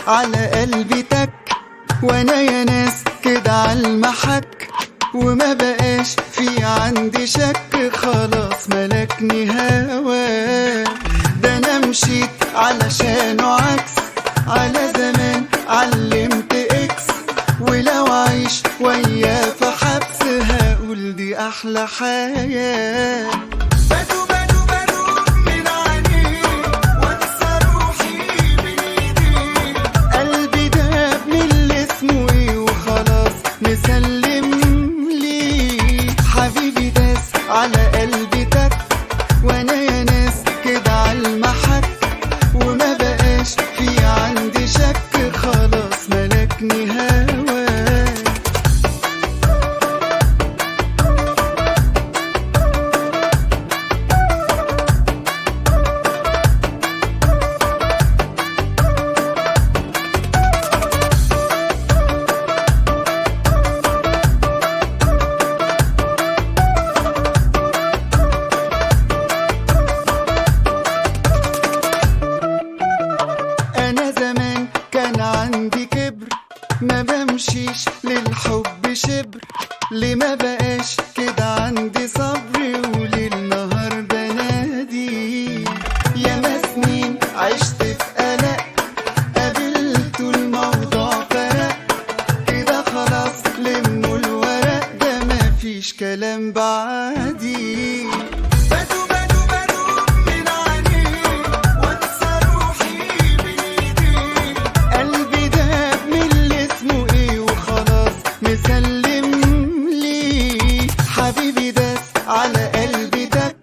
على قلبي تك، وانا يا ناس كده عالمحك، وما بقاش في عندي شك، خلاص ملكني هواه. ده انا مشيت علشانه عكس، على زمان علمت اكس، ولو عيش وياه في حبس هقول دي احلى حياة. مسلم لي حبيبي داس على قلبي تك، وانا يا ناس كده عالمحك، وما بقاش في عندي شك، خلاص ملكني هواه. كان عندي كبر، ما بمشيش للحب شبر، ليه ما بقاش كده عندي صبر، وليل نهار بنادي. ياما سنين عشت في قلق، قابلت الموضوع فرق، كده خلاص لموا الورق، ده مفيش كلام بعدي. مسلم لي حبيبي داس على قلبي تك،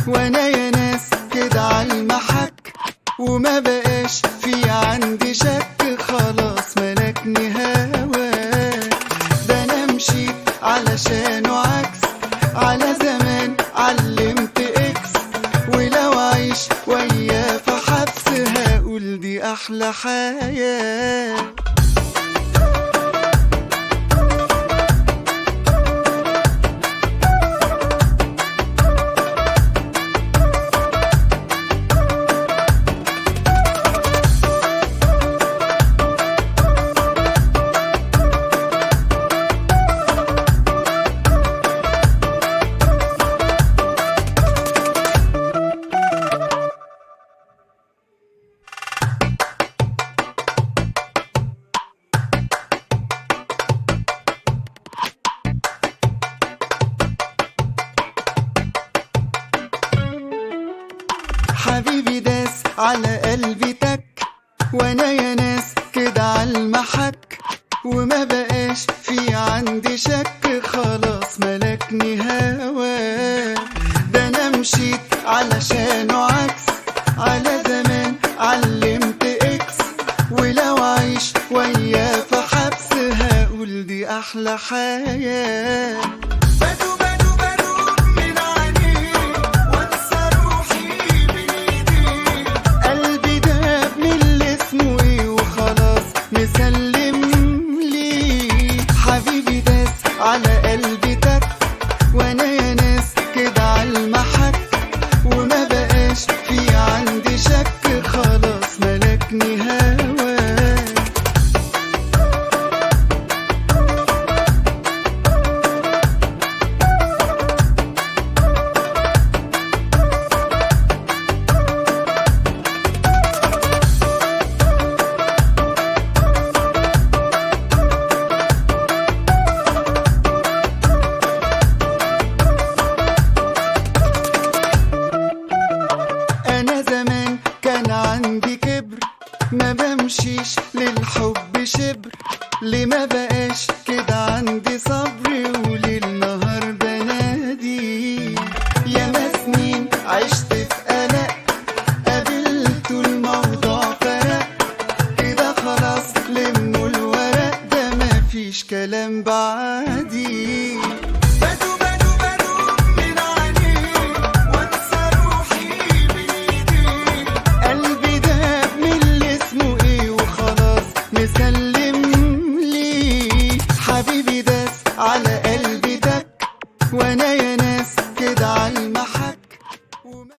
وانا يا ناس كده عالمحك، وما بقاش في عندي شك، خلاص ملكني هواه. ده انا مشيت علشانه عكس، على زمان علمت اكس، ولو عيش وياه في حبس هقول دي احلى حياة. حبيبي داس على قلبي تك، وانا يا ناس كده عالمحك، وما بقاش في عندي شك، خلاص ملكني هواه. ده انا مشيت علشانه عكس، على زمان علمت اكس، ولو عيش وياه في حبس هقول دي احلى حياة. مسلم لي حبيبي داس على قلبي تك، وانا يا ناس كده عالمحك، وما بقاش في عندي شك، خلاص ملكني هواه. كان عندي كبر، ما بمشيش للحب شبر، ليه ما بقاش كده عندي صبر، وليل نهار بنادي. ياما سنين عشت في قلق، قابلت الموضوع فرق، كده خلاص لموا الورق، ده مفيش كلام بعدي. مسلم لي حبيبي داس على قلبي تك، وانا